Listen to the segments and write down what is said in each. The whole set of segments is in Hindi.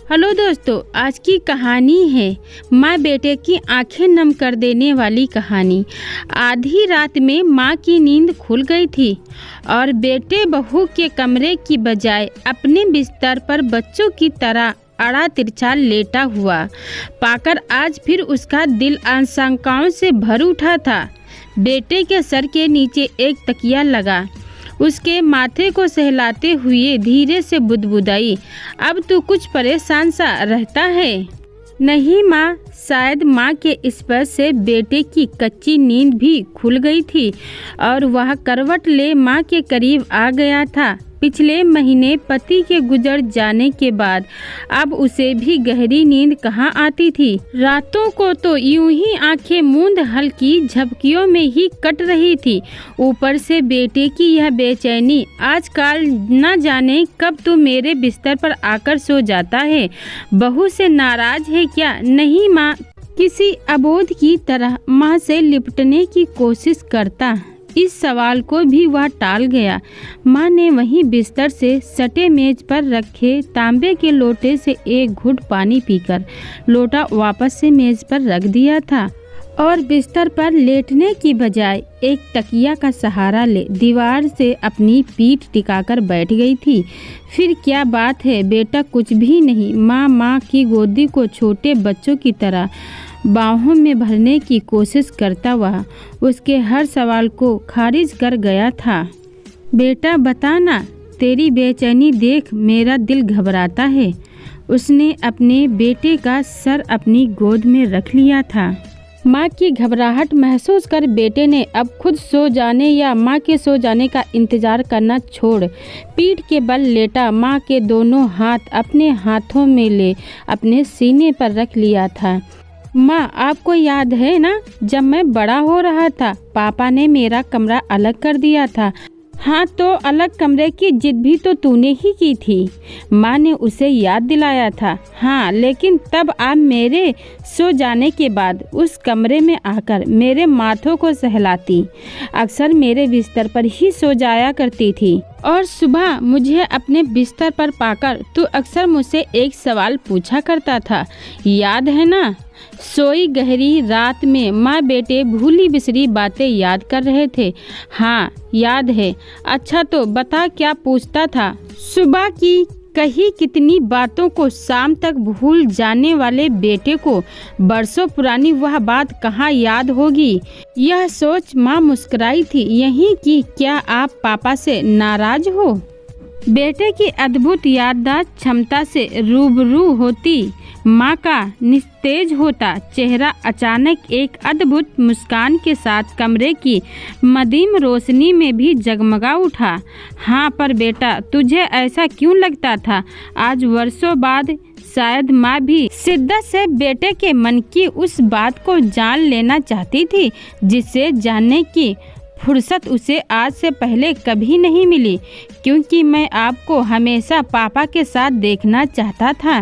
हेलो दोस्तों, आज की कहानी है माँ बेटे की आंखें नम कर देने वाली कहानी। आधी रात में माँ की नींद खुल गई थी और बेटे बहू के कमरे की बजाय अपने बिस्तर पर बच्चों की तरह अड़ा तिरछा लेटा हुआ पाकर आज फिर उसका दिल आशंकाओं से भर उठा था। बेटे के सर के नीचे एक तकिया लगा, उसके माथे को सहलाते हुए धीरे से बुदबुदाई, अब तू कुछ परेशान सा रहता है? नहीं माँ, शायद माँ के स्पर्श से बेटे की कच्ची नींद भी खुल गई थी और वह करवट ले माँ के करीब आ गया था। पिछले महीने पति के गुजर जाने के बाद अब उसे भी गहरी नींद कहाँ आती थी। रातों को तो यूं ही आंखें मूंद हल्की झपकियों में ही कट रही थी। ऊपर से बेटे की यह बेचैनी, आजकल न जाने कब तू मेरे बिस्तर पर आकर सो जाता है। बहू से नाराज है क्या? नहीं माँ, किसी अबोध की तरह माँ से लिपटने की कोशिश करता इस सवाल को भी वह टाल गया। माँ ने वहीं बिस्तर से सटे मेज पर रखे तांबे के लोटे से एक घुट पानी पीकर लोटा वापस से मेज पर रख दिया था और बिस्तर पर लेटने की बजाय एक तकिया का सहारा ले दीवार से अपनी पीठ टिकाकर बैठ गई थी। फिर क्या बात है बेटा, कुछ भी नहीं। माँ की गोदी को छोटे बच्चों की तरह बाहों में भरने की कोशिश करता वह उसके हर सवाल को खारिज कर गया था। बेटा बता ना, तेरी बेचैनी देख मेरा दिल घबराता है। उसने अपने बेटे का सर अपनी गोद में रख लिया था। माँ की घबराहट महसूस कर बेटे ने अब खुद सो जाने या माँ के सो जाने का इंतजार करना छोड़ पीठ के बल लेटा माँ के दोनों हाथ अपने हाथों में ले अपने सीने पर रख लिया था। माँ, आपको याद है ना, जब मैं बड़ा हो रहा था पापा ने मेरा कमरा अलग कर दिया था। हाँ, तो अलग कमरे की जिद भी तो तूने ही की थी। माँ ने उसे याद दिलाया था। हाँ, लेकिन तब आप मेरे सो जाने के बाद उस कमरे में आकर मेरे माथों को सहलाती, अक्सर मेरे बिस्तर पर ही सो जाया करती थी और सुबह मुझे अपने बिस्तर पर पाकर तू अक्सर मुझसे एक सवाल पूछा करता था, याद है ना? सोई गहरी रात में माँ बेटे भूली बिसरी बातें याद कर रहे थे। हाँ याद है। अच्छा तो बता, क्या पूछता था? सुबह की कही कितनी बातों को शाम तक भूल जाने वाले बेटे को बरसों पुरानी वह बात कहाँ याद होगी? यह सोच माँ मुस्कुराई थी। यही कि क्या आप पापा से नाराज हो? बेटे की अद्भुत याददाश्त क्षमता से रूबरू होती माँ का निस्तेज होता चेहरा अचानक एक अद्भुत मुस्कान के साथ कमरे की मदीम रोशनी में भी जगमगा उठा। हाँ, पर बेटा तुझे ऐसा क्यों लगता था? आज वर्षों बाद शायद माँ भी शिद्दत से बेटे के मन की उस बात को जान लेना चाहती थी जिसे जानने की फुर्सत उसे आज से पहले कभी नहीं मिली, क्योंकि मैं आपको हमेशा पापा के साथ देखना चाहता था।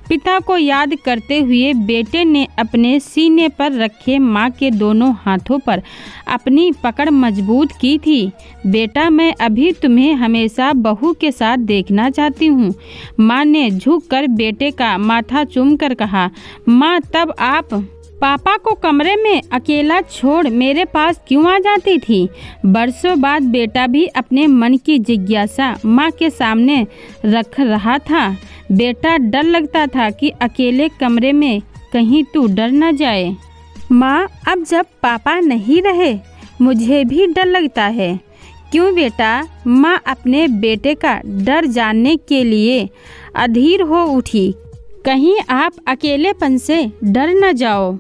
पिता को याद करते हुए बेटे ने अपने सीने पर रखे माँ के दोनों हाथों पर अपनी पकड़ मजबूत की थी। बेटा, मैं अभी तुम्हें हमेशा बहू के साथ देखना चाहती हूँ। माँ ने झुककर बेटे का माथा चूमकर कहा। माँ, तब आप पापा को कमरे में अकेला छोड़ मेरे पास क्यों आ जाती थी? बरसों बाद बेटा भी अपने मन की जिज्ञासा माँ के सामने रख रहा था। बेटा, डर लगता था कि अकेले कमरे में कहीं तू डर न जाए। माँ, अब जब पापा नहीं रहे मुझे भी डर लगता है। क्यों बेटा? माँ अपने बेटे का डर जानने के लिए अधीर हो उठी। कहीं आप अकेलेपन से डर न जाओ,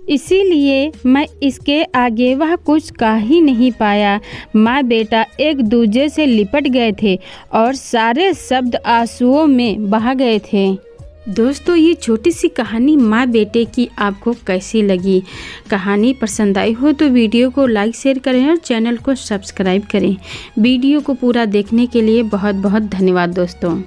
इसीलिए मैं इसके आगे वह कुछ कह ही नहीं पाया। माँ बेटा एक दूसरे से लिपट गए थे और सारे शब्द आंसुओं में बहा गए थे। दोस्तों, ये छोटी सी कहानी माँ बेटे की आपको कैसी लगी? कहानी पसंद आई हो तो वीडियो को लाइक शेयर करें और चैनल को सब्सक्राइब करें। वीडियो को पूरा देखने के लिए बहुत बहुत धन्यवाद दोस्तों।